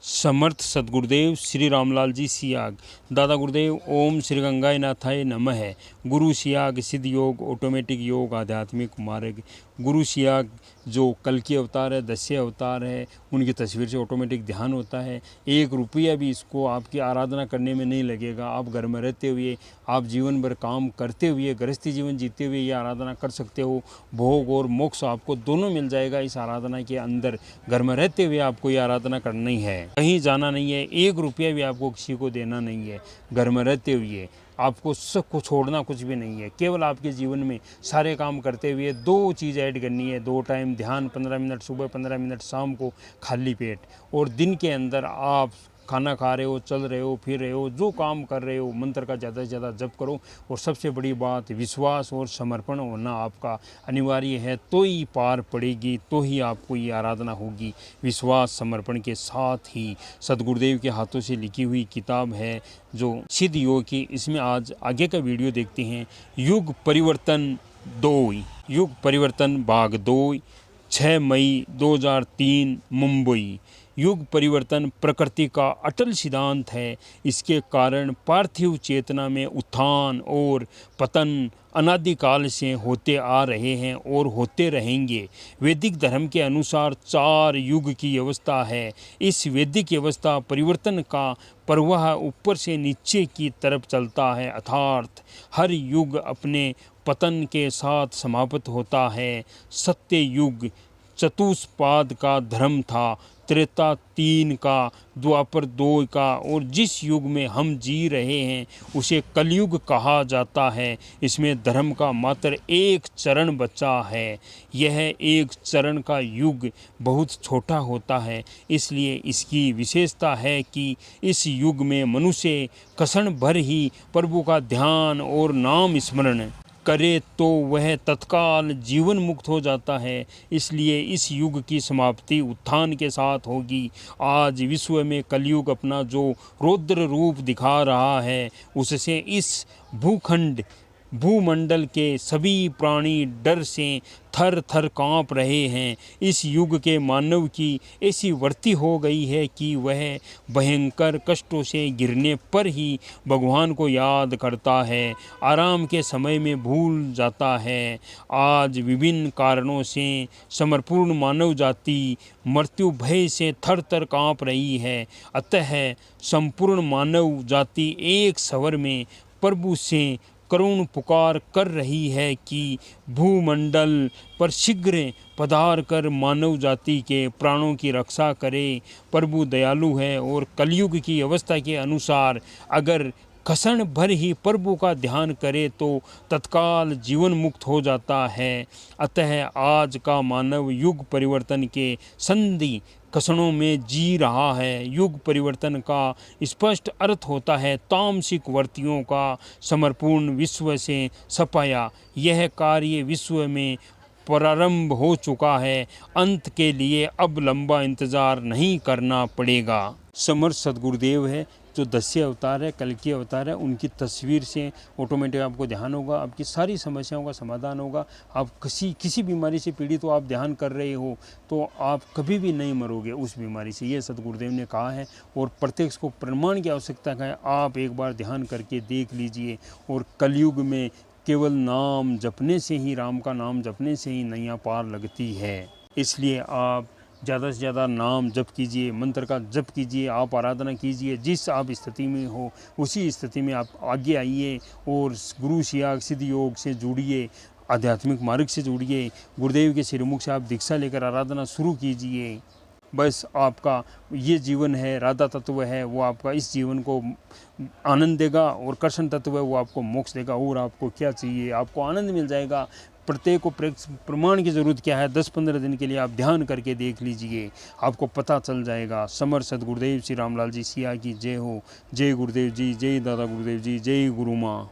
समर्थ सद्गुरुदेव श्री रामलाल जी सियाग। दादा गुरुदेव ओम श्री गंगाय नाथाय नमः। गुरु सियाग सिद्ध योग, ऑटोमेटिक योग, आध्यात्मिक मार्ग। गुरु सियाग जो कल की अवतार है, दस्ये अवतार है, उनकी तस्वीर से ऑटोमेटिक ध्यान होता है। 1 रुपया भी इसको आपकी आराधना करने में नहीं लगेगा। आप घर में रहते हुए, आप जीवन भर काम करते हुए, गृहस्थी जीवन जीते हुए ये आराधना कर सकते हो। भोग और मोक्ष आपको दोनों मिल जाएगा इस आराधना के अंदर। घर में रहते हुए आपको ये आराधना करनी है, कहीं जाना नहीं है, 1 रुपया भी आपको किसी को देना नहीं है। घर में रहते हुए आपको सबको छोड़ना कुछ भी नहीं है। केवल आपके जीवन में सारे काम करते हुए 2 चीज़ ऐड करनी है। 2 टाइम ध्यान, 15 मिनट सुबह, 15 मिनट शाम को खाली पेट। और दिन के अंदर आप खाना खा रहे हो, चल रहे हो, फिर रहे हो, जो काम कर रहे हो, मंत्र का ज़्यादा से ज़्यादा जप करो। और सबसे बड़ी बात, विश्वास और समर्पण होना आपका अनिवार्य है, तो ही पार पड़ेगी, तो ही आपको ये आराधना होगी। विश्वास समर्पण के साथ ही सद्गुरुदेव के हाथों से लिखी हुई किताब है जो सिद्ध योग की। इसमें आज आगे का वीडियो देखते हैं। युग परिवर्तन 2, युग परिवर्तन भाग 2, 6 मई 2003 मुंबई। युग परिवर्तन प्रकृति का अटल सिद्धांत है। इसके कारण पार्थिव चेतना में उत्थान और पतन अनादिकाल से होते आ रहे हैं और होते रहेंगे। वैदिक धर्म के अनुसार 4 युग की अवस्था है। इस वैदिक अवस्था परिवर्तन का प्रवाह ऊपर से नीचे की तरफ चलता है, अर्थात हर युग अपने पतन के साथ समाप्त होता है। सत्य युग चतुष्पाद का धर्म था, त्रेता 3 का, द्वापर 2 का, और जिस युग में हम जी रहे हैं उसे कलयुग कहा जाता है। इसमें धर्म का मात्र 1 चरण बचा है। यह 1 चरण का युग बहुत छोटा होता है, इसलिए इसकी विशेषता है कि इस युग में मनुष्य क्षण भर ही प्रभु का ध्यान और नाम स्मरण करे तो वह तत्काल जीवन मुक्त हो जाता है। इसलिए इस युग की समाप्ति उत्थान के साथ होगी। आज विश्व में कलयुग अपना जो रौद्र रूप दिखा रहा है, उससे इस भूमंडल के सभी प्राणी डर से थर थर काँप रहे हैं। इस युग के मानव की ऐसी वृत्ति हो गई है कि वह भयंकर कष्टों से गिरने पर ही भगवान को याद करता है, आराम के समय में भूल जाता है। आज विभिन्न कारणों से समर्पूर्ण मानव जाति मृत्यु भय से थर थर काँप रही है। अतः संपूर्ण मानव जाति एक स्वर में प्रभु से करुण पुकार कर रही है कि भूमंडल पर शीघ्र पधार कर मानव जाति के प्राणों की रक्षा करे। प्रभु दयालु है और कलयुग की अवस्था के अनुसार अगर क्षण भर ही प्रभु का ध्यान करे तो तत्काल जीवन मुक्त हो जाता है। अतः आज का मानव युग परिवर्तन के संधि क्षणों में जी रहा है। युग परिवर्तन का स्पष्ट अर्थ होता है तामसिक वृत्तियों का समर्पूर्ण विश्व से सफाया। यह कार्य विश्व में प्रारंभ हो चुका है। अंत के लिए अब लंबा इंतजार नहीं करना पड़ेगा। समर्थ सद्गुरुदेव है जो दस्ये अवतार है, कल की अवतार है, उनकी तस्वीर से ऑटोमेटिक आपको ध्यान होगा, आपकी सारी समस्याओं का समाधान होगा। आप किसी बीमारी से पीड़ित हो, आप ध्यान कर रहे हो तो आप कभी भी नहीं मरोगे उस बीमारी से, ये सद्गुरुदेव ने कहा है। और प्रत्यक्ष को प्रमाण की आवश्यकता है, आप एक बार ध्यान करके देख लीजिए। और कलयुग में केवल नाम जपने से ही, राम का नाम जपने से ही नैया पार लगती है। इसलिए आप ज़्यादा से ज़्यादा नाम जप कीजिए, मंत्र का जप कीजिए, आप आराधना कीजिए। जिस आप स्थिति में हो उसी स्थिति में आप आगे आइए और गुरु सियाग सिद्ध योग से जुड़िए, आध्यात्मिक मार्ग से जुड़िए। गुरुदेव के श्रीमुख से आप दीक्षा लेकर आराधना शुरू कीजिए। बस आपका ये जीवन है, राधा तत्व है, वो आपका इस जीवन को आनंद देगा, और कृष्ण तत्व है वो आपको मोक्ष देगा। और आपको क्या चाहिए, आपको आनंद मिल जाएगा। प्रत्येक को प्रमाण की ज़रूरत क्या है, 10-15 दिन के लिए आप ध्यान करके देख लीजिए, आपको पता चल जाएगा। समर्थ सद्गुरुदेव श्री रामलाल जी सिया की जय हो। जय गुरुदेव जी, जय दादा गुरुदेव जी, जय गुरु माँ।